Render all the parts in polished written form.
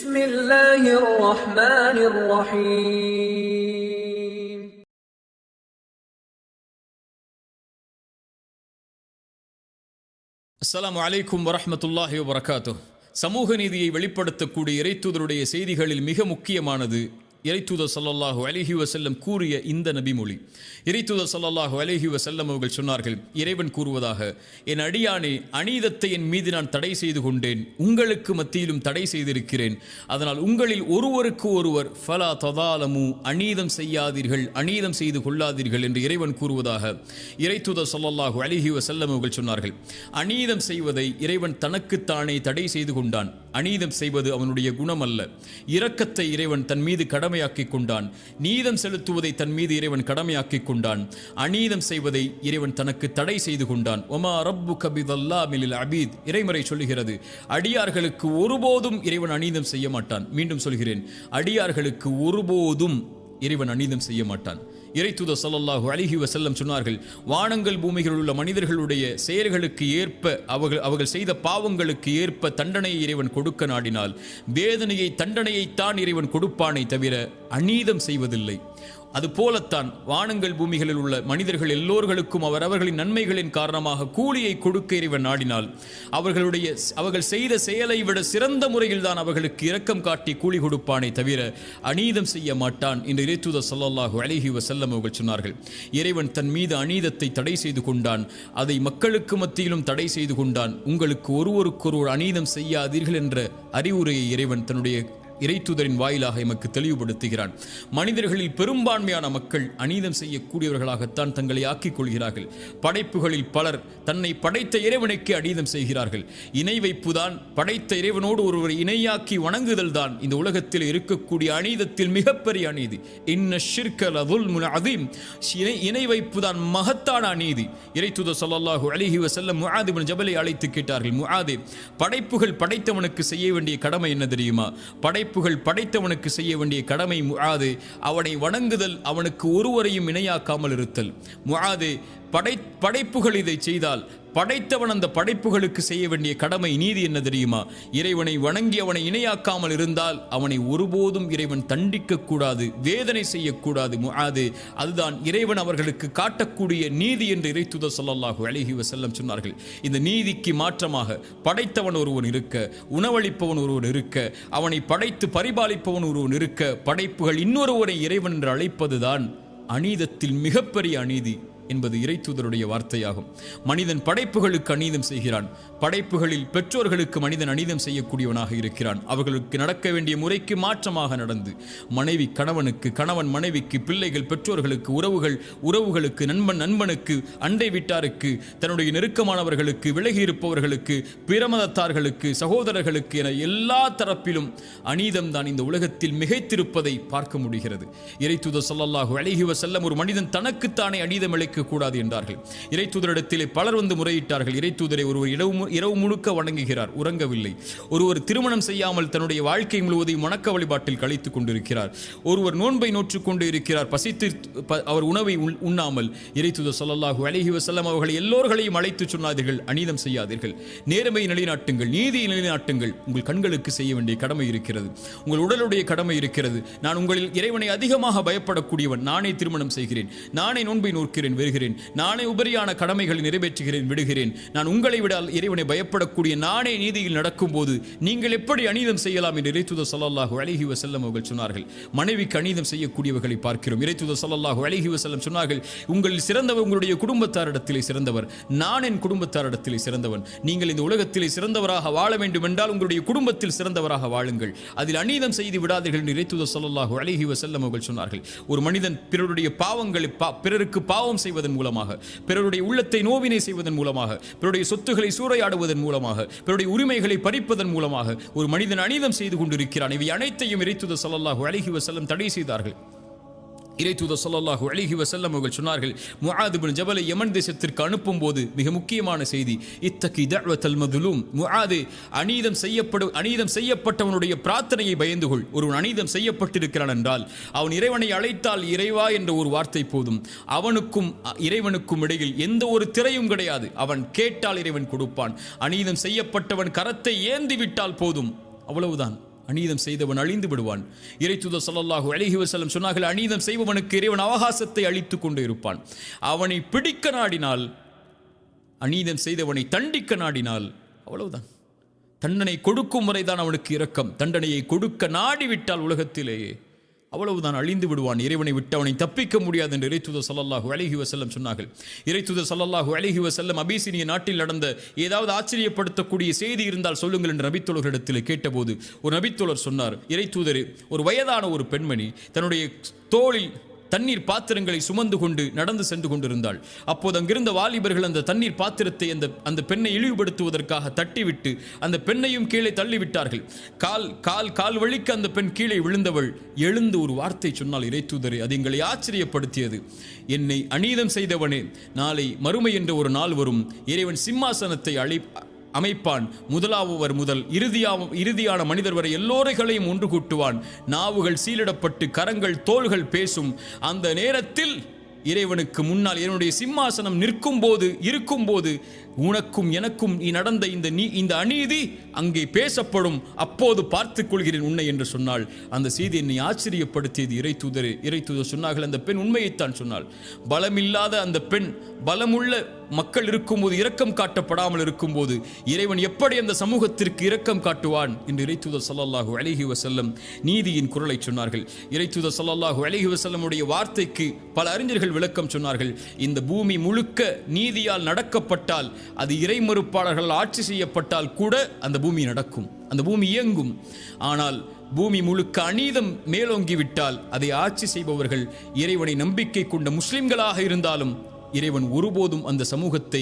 بسم الله الرحمن الرحيم அஸ்ஸலாமு அலைக்கும் வரஹ்மத்துல்லாஹி வபரகாத்துஹ். சமூக நீதியை வெளிப்படுத்தக்கூடிய இறைத்தூதருடைய செய்திகளில் மிக முக்கியமானது இறைத்தூதர் ஸல்லல்லாஹு அலைஹி வஸல்லம் கூறிய இந்த நபிமொழி. இறைத்தூதர் ஸல்லல்லாஹு அலைஹி வஸல்லம் அவர்கள் சொன்னார்கள், இறைவன் கூறுவதாக, என் அடியானே, அநீதத்தை என் மீது நான் தடை செய்து கொண்டேன், உங்களுக்கு மத்தியிலும் தடை செய்திருக்கிறேன். அதனால் உங்களில் ஒருவருக்கு ஒருவர் ஃபலா ததாலமு, அநீதம் செய்யாதீர்கள், அநீதம் செய்து கொள்ளாதீர்கள் என்று இறைவன் கூறுவதாக இறைத்தூதர் ஸல்லல்லாஹு அலைஹி வஸல்லம் அவர்கள் சொன்னார்கள். அநீதம் செய்வதை இறைவன் தனக்குத்தானே தடை செய்து கொண்டான். அநீதம் செய்வது அவனுடைய குணம் அல்ல. இரக்கத்தை இறைவன் தன் மீது கடமையாக்கிக் கொண்டான். நீதம் செலுத்துவதை தன் மீது இறைவன் கடமையாக்கிக் கொண்டான். அநீதம் செய்வதை இறைவன் தனக்கு தடை செய்து கொண்டான். ஒமா ரப்புக பிதல்லாமில் லில் அபீத், இறைமறை சொல்லுகிறது, அடியார்களுக்கு ஒருபோதும் இறைவன் அநீதம் செய்ய மாட்டான். மீண்டும் சொல்கிறேன், அடியார்களுக்கு ஒருபோதும் இறைவன் அநீதம் செய்ய மாட்டான். இறைத்தூதர் ஸல்லல்லாஹு அலைஹி வஸல்லம் சொன்னார்கள், வானங்கள் பூமிகளில் உள்ள மனிதர்களுடைய செயல்களுக்கு ஏற்ப அவர்கள் செய்த பாவங்களுக்கு ஏற்ப தண்டனையை இறைவன் கொடுக்க நாடினால் வேதனையை தண்டனையைத்தான் இறைவன் கொடுப்பானே தவிர அநீதம் செய்வதில்லை. அதுபோலத்தான் வானங்கள் பூமிகளில் உள்ள மனிதர்கள் எல்லோர்களுக்கும் அவரவர்களின் நன்மைகளின் காரணமாக கூலியை கொடுக்க இறைவன் நாடினால் அவர்கள் செய்த செயலை விட சிறந்த முறையில் தான் அவர்களுக்கு இரக்கம் காட்டி கூலி கொடுப்பானே தவிர அநீதம் செய்ய மாட்டான் என்று இறைத்தூதர் ஸல்லல்லாஹு அலைஹி வஸல்லம் அவர்கள் சொன்னார்கள். இறைவன் தன் மீது அநீதத்தை தடை செய்து கொண்டான். அதை மக்களுக்கு மத்தியிலும் தடை செய்து கொண்டான். உங்களுக்கு ஒருவருக்கொருவர் அநீதம் செய்யாதீர்கள் என்ற அறிவுரையை இறைவன் தன்னுடைய இறைத்தூதரின் வாயிலாக எமக்கு தெளிவுபடுத்துகிறான். மனிதர்களில் பெரும்பான்மையான மக்கள் அநீதம் செய்யக்கூடியவர்களாகத்தான் தங்களை ஆக்கிக் கொள்கிறார்கள். படைப்புகளில் பலர் தன்னை படைத்த இறைவனுக்கு அநீதம் செய்கிறார்கள். இணை வைப்புதான், படைத்த இறைவனோடு ஒருவர் இணையாக்கி வணங்குதல் தான் இந்த உலகத்தில் இருக்கக்கூடிய அநீதத்தில் மிகப்பெரிய அநீதி. இன்ன ஷிர்க லதுல்முன் அதீம், இணை வைப்புதான் மகத்தான அநீதி. இறைத்தூதர் ஸல்லல்லாஹு அலைஹி வஸல்லம் முஆத் இப்னு ஜபலை அழைத்து கேட்டார்கள், முஆதே, படைப்புகள் படைத்தவனுக்கு செய்ய வேண்டிய கடமை என்ன தெரியுமா? படைத்தவனுக்கு செய்ய வேண்டிய கடமை முஆது, அவனை வணங்குதல், அவனுக்கு ஒருவரையும் இணையாக்காமல் இருத்தல். முஆது, படைப்புகள் இதை செய்தால் படைத்தவன் அந்த படைப்புகளுக்கு செய்ய வேண்டிய கடமை நீதி என்ன தெரியுமா? இறைவனை வணங்கி அவனை இணையாக்காமல் இருந்தால் அவனை ஒருபோதும் இறைவன் தண்டிக்க கூடாது, வேதனை செய்யக்கூடாது. முஆது, அதுதான் இறைவன் அவர்களுக்கு காட்டக்கூடிய நீதி என்று இறைத்தூதர் ஸல்லல்லாஹு அலைஹி வஸல்லம் சொன்னார்கள். இந்த நீதிக்கு மாற்றமாக படைத்தவன் ஒருவன் இருக்க, உணவளிப்பவன் ஒருவன் இருக்க, அவனை படைத்து பரிபாலிப்பவன் ஒருவன் இருக்க, படைப்புகள் இன்னொருவரை இறைவன் என்று அழைப்பதுதான் அநீதத்தில் மிகப்பெரிய அநீதி என்பது இறைத்தூதருடைய வார்த்தையாகும். மனிதன் படைப்புகளுக்கு அநீதம் செய்கிறான். படைப்புகளில் பெற்றோர்களுக்கு மனிதன் அநீதம் செய்யக்கூடியவனாக இருக்கிறான். அவர்களுக்கு நடக்க வேண்டிய முறைக்கு மாற்றமாக நடந்து, மனைவி கணவனுக்கு, கணவன் மனைவிக்கு, பிள்ளைகள் பெற்றோர்களுக்கு, உறவுகளுக்கு, நண்பனுக்கு, அண்டை வீட்டாருக்கு, தன்னுடைய நெருக்கமானவர்களுக்கு, விலகி இருப்பவர்களுக்கு, பிரமதத்தார்களுக்கு, சகோதரர்களுக்கு என எல்லா தரப்பிலும் அநீதம் தான் இந்த உலகத்தில் மிகைத்திருப்பதை பார்க்க முடிகிறது. இறைத்தூதர் ஸல்லல்லாஹு அலைஹி வஸல்லம் ஒரு மனிதன் தனக்குத்தானே அநீதம் இழைக்க கூடாது என்றார்கள். இறைத்தூதரிடத்திலே பலர் வந்து முறையிட்டார்கள், இறைத்தூதரை ஒருவர் இரவு முழுக்க வணங்குகிறார், உறங்கவில்லை. ஒருவர் திருமணம் செய்யாமல் தன்னுடைய வாழ்க்கை முழுவதையும் வணக்க வழிபாட்டில் கழித்துக் கொண்டிருக்கிறார். ஒருவர் நோன்பை நோற்றுக் கொண்டு இருக்கிறார், பசித்து அவர் உணவை உண்ணாமல். இறைத்தூதர் ஸல்லல்லாஹு அலைஹி வஸல்லம் அவர்கள் எல்லோர்களையும் அழைத்து சொன்னார்கள், அநீதம் செய்யாதீர்கள், நேர்மையை நிலைநாட்டுங்கள், நீதியை நிலைநாட்டுங்கள். உங்கள் கண்களுக்கு செய்ய வேண்டிய கடமை இருக்கிறது, உங்கள் உடலுடைய கடமை இருக்கிறது. நான் உங்களில் இறைவனை அதிகமாக பயப்படக்கூடியவன், நானே திருமணம் செய்கிறேன், நானே நோன்பை நோக்கிறேன், நானே உபரியான கடமைகளை நிறைவேற்றுகிறேன், விடுகிறேன். நான் உங்களை விட இறைவனை பயப்படக்கூடிய நானே நீதியில் நடக்கும் போது நீங்கள் எப்படி அநீதம் செய்யலாம் என்று இறைத்தூதர் ஸல்லல்லாஹு அலைஹி வஸல்லம் அவர்கள் சொன்னார்கள். மனைவிக்கு அநீதம் செய்யக்கூடியவர்களை பார்க்கிறோம். இறைத்தூதர் ஸல்லல்லாஹு அலைஹி வஸல்லம் சொன்னார்கள், உங்களில் சிறந்தவர் உங்களுடைய குடும்பத்தாரிடத்திலே சிறந்தவர், நான் என் குடும்பத்தாரிடத்திலே சிறந்தவன். நீங்கள் இந்த உலகத்திலே சிறந்தவராக வாழ வேண்டும் என்றால் உங்களுடைய குடும்பத்தில் சிறந்தவராக வாழுங்கள், அதில் அநீதம் செய்து விடாதீர்கள் என்று இறைத்தூதர் ஸல்லல்லாஹு அலைஹி வஸல்லம் அவர்கள் சொன்னார்கள். ஒரு மனிதன் பிறருடைய பாவங்களை, பிறருக்கு பாவம் செய்வதன் மூலமாக, பிறருடைய உள்ளத்தை நோவினை செய்வதன் மூலமாக, பிறருடைய சொத்துக்களை சூறையாடுவதன் மூலமாக, பிறருடைய உரிமைகளை பறிப்பதன் மூலமாக ஒரு மனிதன் அநீதம் செய்து கொண்டிருக்கிறான். இவை அனைத்தையும் இறைத்தூதர் ஸல்லல்லாஹு அலைஹி வஸல்லம் தடை செய்தார்கள். இறைத்தூதர் ஸல்லல்லாஹு அலைஹி வஸல்லம் அவர்கள் சொன்னார்கள், முஆத் இப்னு ஜபலை யமன் தேசத்திற்கு அனுப்பும் போது மிக முக்கியமான செய்தி, இத்தகி தஅவத்தல் மதுலூம். முஆத், அநீதம் செய்யப்பட்டவனுடைய பிரார்த்தனையை பயந்து கொள். ஒருவன் அநீதம் செய்யப்பட்டிருக்கிறான் என்றால் அவன் இறைவனை அழைத்தால் இறைவா என்ற ஒரு வார்த்தை போதும். அவனுக்கும் இறைவனுக்கும் இடையில் எந்த ஒரு திரையும் கிடையாது. அவன் கேட்டால் இறைவன் கொடுப்பான். அநீதம் செய்யப்பட்டவன் கரத்தை ஏந்தி விட்டால் போதும், அவ்வளவுதான். அநீதம் செய்தவன் அழிந்து விடுவான். இறைத்தூதர் ஸல்லல்லாஹு அலைஹி வஸல்லம் சொன்னார்கள், அநீதம் செய்பவனுக்கு இறைவன் அவகாசத்தை அளித்து கொண்டு இருப்பான். அவனை பிடிக்க நாடினால், அநீதம் செய்தவனை தண்டிக்க நாடினால் அவ்வளவுதான். தண்டனை கொடுக்கும் முறைதான் அவனுக்கு இரக்கம். தண்டனையை கொடுக்க நாடிவிட்டால் உலகத்திலேயே அவ்வளவுதான், அழிந்து விடுவான். இறைவனை விட்டு அவனை தப்பிக்க முடியாது என்று இறைத்தூதர் ஸல்லல்லாஹு அலைஹி வஸல்லம் சொன்னார்கள். இறைத்தூதர் ஸல்லல்லாஹு அலைஹி வஸல்லம் அபிசீனிய நாட்டில் நடந்த ஏதாவது ஆச்சரியப்படுத்தக்கூடிய செய்தி இருந்தால் சொல்லுங்கள் என்று நபித்தோழர்களிடத்தில் கேட்டபோது ஒரு நபித்தோழர் சொன்னார், இறைத்தூதரே, ஒரு வயதான ஒரு பெண்மணி தன்னுடைய தோளில் தண்ணீர் பாத்திரங்களை சுமந்து கொண்டு நடந்து சென்று கொண்டிருந்தாள். அப்போது அங்கிருந்த வாலிபர்கள் அந்த தண்ணீர் பாத்திரத்தை அந்த பெண்ணை இழிவுபடுத்துவதற்காக தட்டிவிட்டு அந்த பெண்ணையும் கீழே தள்ளிவிட்டார்கள். கால் வழிக்கு அந்த பெண் கீழே விழுந்தவள் எழுந்து ஒரு வார்த்தை சொன்னால், இறைத்தூதரே, அது எங்களை ஆச்சரியப்படுத்தியது. என்னை அநீதம் செய்தவனே, நாளை மறுமை என்ற ஒரு நாள் வரும், இறைவன் சிம்மாசனத்தை அமைப்பான். முதலாவவர் முதல் இறுதியான மனிதர் வரை எல்லோரைகளையும் ஒன்று கூட்டுவான். நாவுகள் சீலிடப்பட்டு கரங்கள் தோள்கள் பேசும். அந்த நேரத்தில் இறைவனுக்கு முன்னால் என்னுடைய சிம்மாசனம் இருக்கும்போது உனக்கும் எனக்கும் நடந்த இந்த அநீதி அங்கே பேசப்படும். அப்போது பார்த்துக் கொள்கிறேன் உன்னை என்று சொன்னால் அந்த செய்தி என்னை ஆச்சரியப்படுத்தியது. இறைத்தூதர் சொன்னார்கள், அந்த பெண் உண்மையைத்தான் சொன்னாள். பலமில்லாத அந்த பெண் பலமுள்ள மக்கள் இருக்கும்போது இரக்கம் காட்டப்படாமல் இருக்கும்போது இறைவன் எப்படி அந்த சமூகத்திற்கு இரக்கம் காட்டுவான் என்று இறைத்தூதர் ஸல்லல்லாஹு அலைஹி வஸல்லம் நீதியின் குரலை சொன்னார்கள். இறைத்தூதர் ஸல்லல்லாஹு அலைஹி வஸல்லமுடைய வார்த்தைக்கு பல அறிஞர்கள் விளக்கம் சொன்னார்கள். இந்த பூமி முழுக்க நீதியால் நடக்கப்பட்டால், அது இறைமறுப்பாளர்கள் ஆட்சி செய்யப்பட்டால் கூட அந்த பூமி நடக்கும், அந்த பூமி இயங்கும். ஆனால் பூமி முழுக்க அநீதம் மேலோங்கிவிட்டால் அதை ஆட்சி செய்பவர்கள் இறைவனை நம்பிக்கை கொண்ட முஸ்லிம்களாக இருந்தாலும் இறைவன் ஒருபோதும் அந்த சமூகத்தை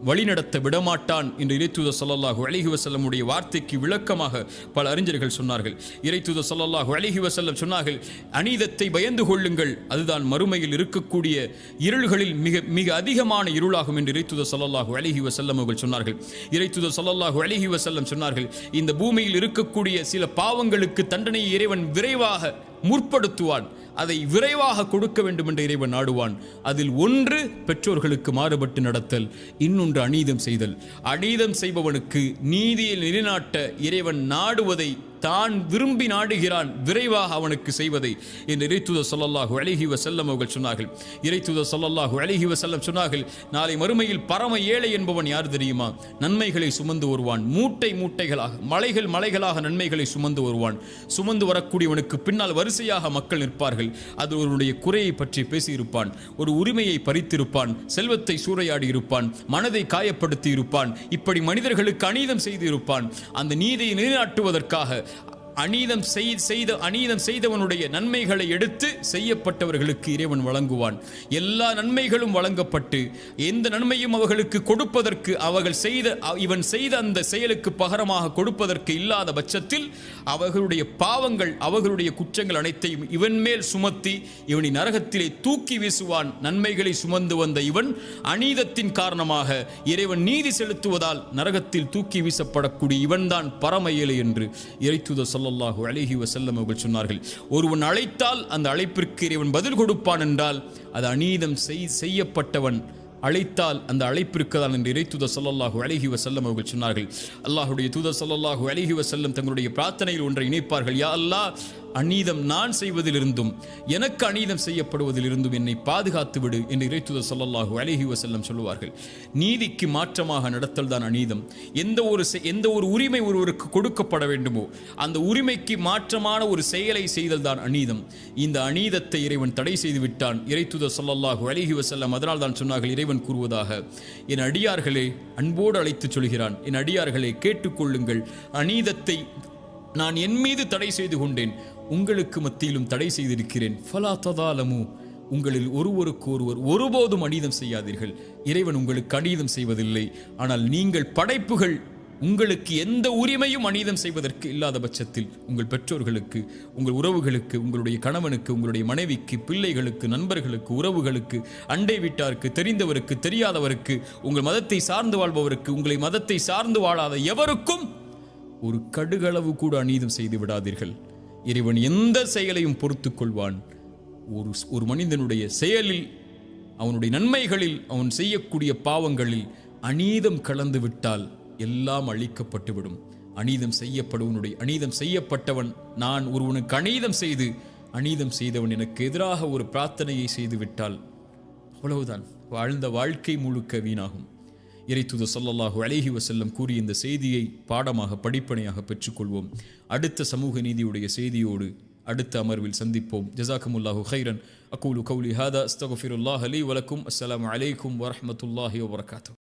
வழிநடத்த விடமாட்டான் என்று இறைத்தூதர் ஸல்லல்லாஹு அலைஹி வஸல்லமுடைய வார்த்தைக்கு விளக்கமாக பல அறிஞர்கள் சொன்னார்கள். இறைத்தூதர் ஸல்லல்லாஹு அலைஹி வஸல்லம் சொன்னார்கள், அநீதத்தை பயந்து கொள்ளுங்கள், அதுதான் மறுமையில் இருக்கக்கூடிய இருள்களில் மிக அதிகமான இருளாகும் என்று இறைத்தூதர் ஸல்லல்லாஹு அலைஹி வஸல்லம் அவர்கள் சொன்னார்கள். இறைத்தூதர் ஸல்லல்லாஹு அலைஹி வஸல்லம் சொன்னார்கள், இந்த பூமியில் இருக்கக்கூடிய சில பாவங்களுக்கு தண்டனையை இறைவன் விரைவாக முற்படுத்துவான், அதை விரைவாக கொடுக்க வேண்டும் என்று இறைவன் நாடுவான். அதில் ஒன்று பெற்றோர்களுக்கு மாறுபட்டு நடத்தல், இன்னொன்று அநீதம் செய்தல். அநீதம் செய்பவனுக்கு நீதியை நிலைநாட்ட இறைவன் நாடுவதை தான் விரும்பி நாடுகிறான், விரைவாக அவனுக்கு செய்வதை என்று இறைத்தூதர் ஸல்லல்லாஹு அலைஹி வஸல்லம் அவர்கள் சொன்னார்கள். இறைத்தூதர் ஸல்லல்லாஹு அலைஹி வஸல்லம் சொன்னார்கள், நாளை மறுமையில் பரம ஏழை என்பவன் யார் தெரியுமா? நன்மைகளை சுமந்து வருவான், மூட்டைகளாக மலைகளாக நன்மைகளை சுமந்து வருவான். சுமந்து வரக்கூடியவனுக்கு பின்னால் வரிசையாக மக்கள் நிற்பார்கள். அது அவருடைய குறையை பற்றி பேசியிருப்பான், ஒரு உரிமையை பறித்திருப்பான், செல்வத்தை சூறையாடி இருப்பான், மனதை காயப்படுத்தி இருப்பான், இப்படி மனிதர்களுக்கு அநீதம் செய்து இருப்பான். அந்த நீதியை நிலைநாட்டுவதற்காக அநீதம் செய்தவனுடைய நன்மைகளை எடுத்து செய்யப்பட்டவர்களுக்கு இறைவன் வழங்குவான். எல்லா நன்மைகளும் வழங்கப்பட்டு எந்த நன்மையும் அவர்களுக்கு கொடுப்பதற்கு இவன் செய்த அந்த செயலுக்கு பகரமாக கொடுப்பதற்கு இல்லாத பட்சத்தில் அவர்களுடைய பாவங்கள் அவர்களுடைய குற்றங்கள் அனைத்தையும் இவன் மேல் சுமத்தி இவனை நரகத்திலே தூக்கி வீசுவான். நன்மைகளை சுமந்து வந்த இவன் அநீதத்தின் காரணமாக இறைவன் நீதி செலுத்துவதால் நரகத்தில் தூக்கி வீசப்படக்கூடிய இவன்தான் பரம ஏழை என்று இறைத்தூதர் ஸல்லல்லாஹு அலைஹி வஸல்லம் அவர்கள் சொன்னார்கள். ஒருவன் அழைத்தால் அந்த அழைப்பிற்கு இறைவன் பதில் கொடுப்பான் என்றால் அது அநீதம் செய்யப்பட்டவன் அழைத்தால் அந்த அழைப்பிற்கு தான் என்று இறைத்தூதர் ஸல்லல்லாஹு அலைஹி வஸல்லம் அவர்கள் சொன்னார்கள். அல்லாஹ்வுடைய தூதர் ஸல்லல்லாஹு அலைஹி வஸல்லம் தங்களுடைய பிரார்த்தனையில் ஒன்றை இணைப்பார்கள், யா அல்லாஹ், அநீதம் நான் செய்வதிலிருந்தும் எனக்கு அநீதம் செய்யப்படுவதிலிருந்தும் என்னை பாதுகாத்து விடு என்று இறைத்தூதர் ஸல்லல்லாஹு அலைஹி வஸல்லம் சொல்லுவார்கள். நீதிக்கு மாற்றமாக நடத்தல் தான் அநீதம். எந்த ஒரு உரிமை ஒருவருக்கு கொடுக்கப்பட வேண்டுமோ அந்த உரிமைக்கு மாற்றமான ஒரு செயலை செய்தல் தான் அநீதம். இந்த அநீதத்தை இறைவன் தடை செய்து விட்டான். இறைத்தூதர் ஸல்லல்லாஹு அலைஹி வஸல்லம் அதனால் தான் சொன்னார்கள், இறைவன் கூறுவதாக, என் அடியார்களே, அன்போடு அழைத்துச் சொல்கிறான், என் அடியார்களே கேட்டுக்கொள்ளுங்கள், அநீதத்தை நான் என் மீது தடை செய்து கொண்டேன், உங்களுக்கு மத்தியிலும் தடை செய்திருக்கிறேன். ஃபலா ததாலமு, உங்களில் ஒருவருக்கு ஒருவர் ஒருபோதும் அநீதம் செய்யாதீர்கள். இறைவன் உங்களுக்கு அநீதம் செய்வதில்லை. ஆனால் நீங்கள் படைப்புகள் உங்களுக்கு எந்த உரிமையும் அநீதம் செய்வதற்கு இல்லாத பட்சத்தில் உங்கள் பெற்றோர்களுக்கு, உங்கள் உறவுகளுக்கு, உங்களுடைய கணவனுக்கு, உங்களுடைய மனைவிக்கு, பிள்ளைகளுக்கு, நண்பர்களுக்கு, உறவுகளுக்கு, அண்டை வீட்டாருக்கு, தெரிந்தவருக்கு, தெரியாதவருக்கு, உங்கள் மதத்தை சார்ந்து வாழ்பவருக்கு, உங்களை மதத்தை சார்ந்து வாழாத எவருக்கும் ஒரு கடுகளவு கூட அநீதம் செய்து விடாதீர்கள். இறைவன் எந்த செயலையும் பொறுத்துக் கொள்வான். ஒரு மனிதனுடைய செயலில், அவனுடைய நன்மைகளில், அவன் செய்யக்கூடிய பாவங்களில் அநீதம் கலந்து விட்டால் எல்லாம் அழிக்கப்பட்டுவிடும். அநீதம் செய்யப்பட்டவன் நான் ஒருவனுக்கு அநீதம் செய்தவன் எனக்கு எதிராக ஒரு பிரார்த்தனையை செய்து விட்டால் அவ்வளவுதான், வாழ்ந்த வாழ்க்கை முழுக்க வீணாகும். இறைத்தூதர் ஸல்லல்லாஹு அலைஹி வஸல்லம் கூறிய இந்த செய்தியை பாடமாக படிப்பனையாக பெற்றுக்கொள்வோம். அடுத்த சமூக நீதியுடைய செய்தியோடு அடுத்த அமர்வில் சந்திப்போம். ஜஸாக்குமுல்லாஹு கைரன். அகூலு கௌலி ஹாதா அஸ்தக்ஃபிருல்லாஹ லீ வலக்கும். அஸ்ஸலாமு அலைக்கும் வரஹ்மத்துல்லாஹி வபரகாத்துஹு.